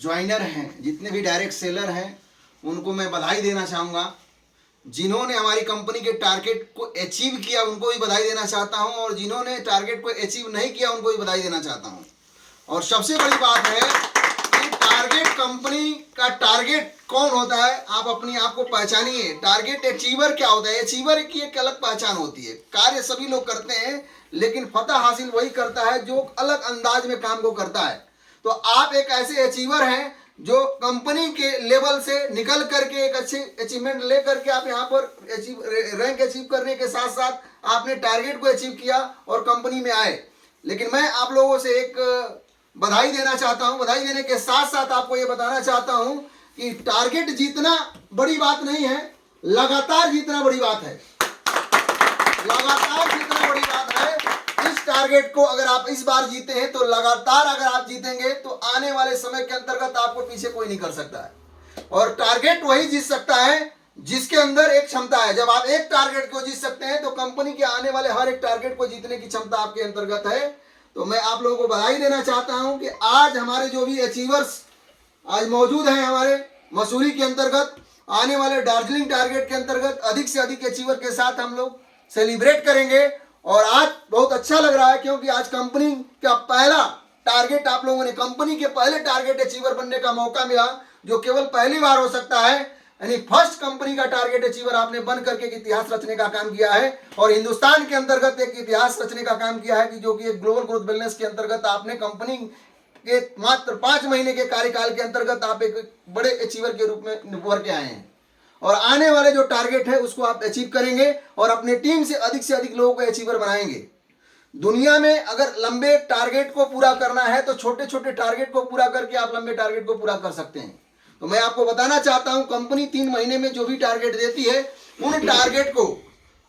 Joiner हैं, जितने भी डायरेक्ट सेलर हैं, उनको मैं बधाई देना चाहूँगा। जिन्होंने हमारी कंपनी के टारगेट को अचीव किया उनको भी बधाई देना चाहता हूँ, और जिन्होंने टारगेट को अचीव नहीं किया उनको भी बधाई देना चाहता हूँ। और सबसे बड़ी बात है कि टारगेट, कंपनी का टारगेट कौन होता है, आप अपनी आप को पहचानिए। टारगेट अचीवर क्या होता है? अचीवर की एक अलग पहचान होती है। कार्य सभी लोग करते हैं, लेकिन फतह हासिल वही करता है जो अलग अंदाज में काम को करता है। तो आप एक ऐसे अचीवर हैं जो कंपनी के लेवल से निकल करके एक अच्छे अचीवमेंट ले करके आप यहाँ पर रैंक अचीव करने के साथ साथ आपने टारगेट को अचीव किया और कंपनी में आए। लेकिन मैं आप लोगों से एक बधाई देना चाहता हूँ। बधाई देने के साथ साथ आपको ये बताना चाहता हूँ कि टारगेट जीतना बड़ी बात नहीं है, लगातार जीतना बड़ी बात है। लगातार जीतना बड़ी बात है। इस टारगेट को अगर आप इस बार जीते हैं तो लगातार अगर आप जीतेंगे तो आने वाले समय के अंतर्गत आपको पीछे कोई नहीं कर सकता है। और टारगेट वही जीत सकता है जिसके अंदर एक क्षमता है। जब आप एक टारगेट को जीत सकते हैं तो कंपनी के आने वाले हर एक टारगेट को जीतने की क्षमता आपके अंतर्गत है। तो मैं आप लोगों को बधाई देना चाहता हूं कि आज हमारे जो भी अचीवर्स आज मौजूद हैं हमारे मसूरी के अंतर्गत, आने वाले दार्जिलिंग टारगेट के अंतर्गत अधिक से अधिक अचीवर के साथ हम लोग सेलिब्रेट करेंगे। और आज बहुत अच्छा लग रहा है क्योंकि आज कंपनी का पहला टारगेट, आप लोगों ने कंपनी के पहले टारगेट अचीवर बनने का मौका मिला, जो केवल पहली बार हो सकता है। यानी फर्स्ट कंपनी का टारगेट अचीवर आपने बन करके एक इतिहास रचने का काम किया है और हिंदुस्तान के अंतर्गत एक इतिहास रचने का काम किया है कि जो कि एक ग्लोबल ग्रोथ वेलनेस के अंतर्गत आपने कंपनी के मात्र 5 महीने के कार्यकाल के अंतर्गत आप एक बड़े अचीवर के रूप में उभर के आए हैं। और आने वाले जो टारगेट है उसको आप अचीव करेंगे और अपने टीम से अधिक लोगों को अचीवर बनाएंगे। दुनिया में अगर लंबे टारगेट को पूरा करना है तो छोटे छोटे टारगेट को पूरा करके आप लंबे टारगेट को पूरा कर सकते हैं। तो मैं आपको बताना चाहता हूं, कंपनी 3 महीने में जो भी टारगेट देती है उन टारगेट को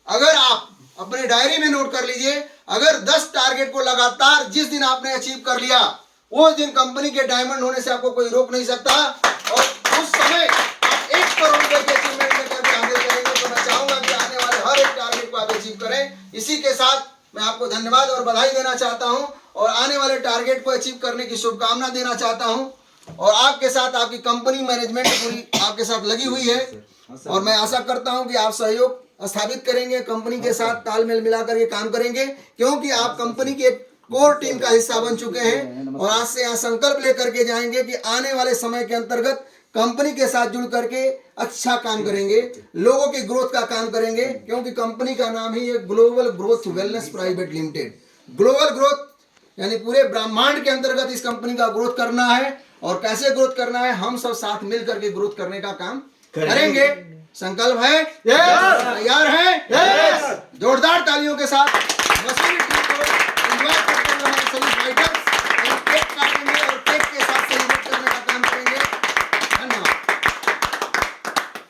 अगर आप अपने डायरी में नोट कर लीजिए, अगर 10 टारगेट को लगातार जिस दिन आपने अचीव कर लिया उस दिन कंपनी के डायमंड होने से आपको कोई रोक नहीं सकता और उस समय आप 1 करोड़ रुपए के अचीवमेंट लेकर के आगे चलेंगे। तो मैं चाहूंगा कि आने वाले हर एक टारगेट को आप अचीव करें। इसी के साथ मैं आपको धन्यवाद और बधाई देना चाहता हूं और आने वाले टारगेट को अचीव करने की शुभकामना देना चाहता हूं। और आपके साथ आपकी कंपनी मैनेजमेंट पूरी आपके साथ लगी हुई है और मैं आशा करता हूं कि आप सहयोग स्थापित करेंगे, कंपनी के साथ तालमेल मिलाकर के काम करेंगे, क्योंकि आप कंपनी के कोर टीम का हिस्सा बन चुके हैं। और आज से यहाँ संकल्प लेकर के जाएंगे कि आने वाले समय के अंतर्गत कंपनी के साथ जुड़ करके अच्छा काम करेंगे, लोगों की ग्रोथ का काम करेंगे, क्योंकि कंपनी का नाम ही है global growth wellness private limited. Global growth यानी पूरे ब्रह्मांड के अंतर्गत इस कंपनी का ग्रोथ करना है। और कैसे ग्रोथ करना है, हम सब साथ मिल करके ग्रोथ करने का काम करेंगे। संकल्प है? तैयार है? जोरदार